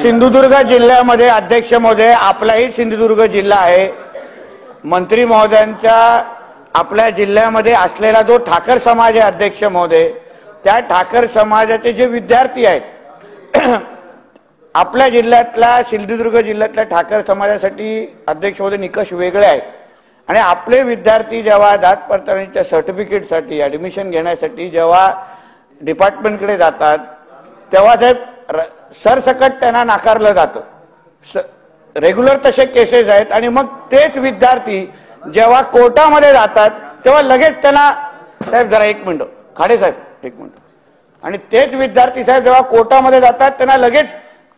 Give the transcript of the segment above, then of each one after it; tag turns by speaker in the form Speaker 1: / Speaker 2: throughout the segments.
Speaker 1: सिंधुदुर्ग जिल्ह्यामध्ये अध्यक्ष महोदय, आपलाही सिंधुदुर्ग जिल्हा आहे. मंत्री महोदयांच्या आपल्या जिल्ह्यामध्ये असलेला जो ठाकर समाज आहे अध्यक्ष महोदय, त्या ठाकर समाजाचे जे विद्यार्थी आहेत आपल्या जिल्ह्यातल्या सिंधुदुर्ग जिल्ह्यातल्या ठाकर समाजासाठी अध्यक्ष महोदय निकष वेगळे आहेत. आणि आपले विद्यार्थी जेव्हा जात पडताळणीच्या सर्टिफिकेटसाठी ऍडमिशन घेण्यासाठी जेव्हा डिपार्टमेंटकडे जातात तेव्हा साहेब सरसकट त्यांना नाकारलं जातं. रेग्युलर तसे केसेस आहेत. आणि मग तेच विद्यार्थी जेव्हा कोर्टामध्ये जातात तेव्हा लगेच त्यांना, साहेब जरा एक मिनिट, खाडे साहेब एक मिनिट, आणि तेच विद्यार्थी साहेब जेव्हा कोर्टामध्ये जातात त्यांना लगेच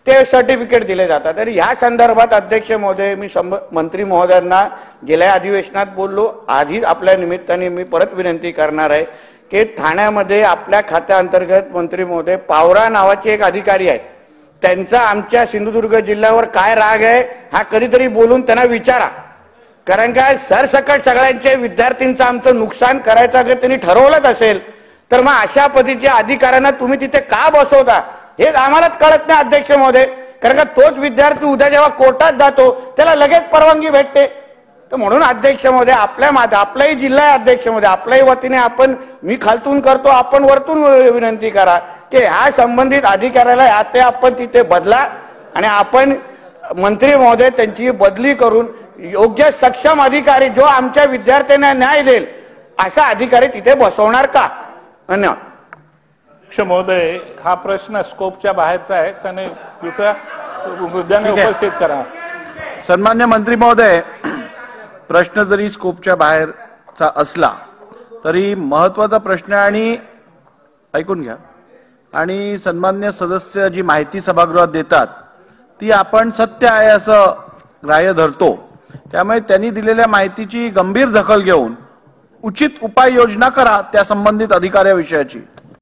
Speaker 1: ते सर्टिफिकेट दिले जातात. आणि ह्या संदर्भात अध्यक्ष महोदय, मी मंत्री महोदयांना गेल्या अधिवेशनात बोललो, आधी आपल्या निमित्ताने मी परत विनंती करणार आहे की ठाण्यामध्ये आपल्या खात्याअंतर्गत मंत्री महोदय पावरा नावाचे एक अधिकारी आहेत, त्यांचा आमच्या सिंधुदुर्ग जिल्ह्यावर काय राग आहे हा कधीतरी बोलून त्यांना विचारा. कारण काय सरसकट सगळ्यांचे विद्यार्थ्यांचं आमचं नुकसान करायचं जर त्यांनी ठरवलंच असेल तर मग अशा पद्धतीच्या अधिकाऱ्यांना तुम्ही तिथे का बसवता हे आम्हालाच कळत नाही अध्यक्ष महोदय. कारण का तोच विद्यार्थी उद्या जेव्हा कोर्टात जातो त्याला लगेच परवानगी भेटते. तर म्हणून अध्यक्ष महोदय, आपलाही जिल्हा आहे अध्यक्ष महोदय, आपल्याही वतीने आपण, मी खालतून करतो, आपण वरतून विनंती करा की ह्या संबंधित अधिकाऱ्याला आपण तिथे बदला आणि आपण मंत्री महोदय त्यांची बदली करून योग्य सक्षम अधिकारी जो आमच्या विद्यार्थ्यांना न्याय देईल असा अधिकारी तिथे बसवणार का? धन्यवाद.
Speaker 2: अध्यक्ष महोदय, हा प्रश्न स्कोपच्या बाहेरचा आहे, त्याने दुसऱ्या मुद्द्याने उपस्थित करा.
Speaker 3: सन्मान्य मंत्री महोदय, प्रश्न जरी स्कोपच्या बाहेरचा असला तरी महत्वाचा प्रश्न आहे आणि ऐकून घ्या. आणि सन्मान्य सदस्य जी माहिती सभागृहात देतात ती आपण सत्य आहे असं ग्राह्य धरतो. त्यामुळे त्यांनी दिलेल्या माहितीची गंभीर दखल घेऊन उचित उपाययोजना करा त्या संबंधित अधिकाऱ्याविषयीची.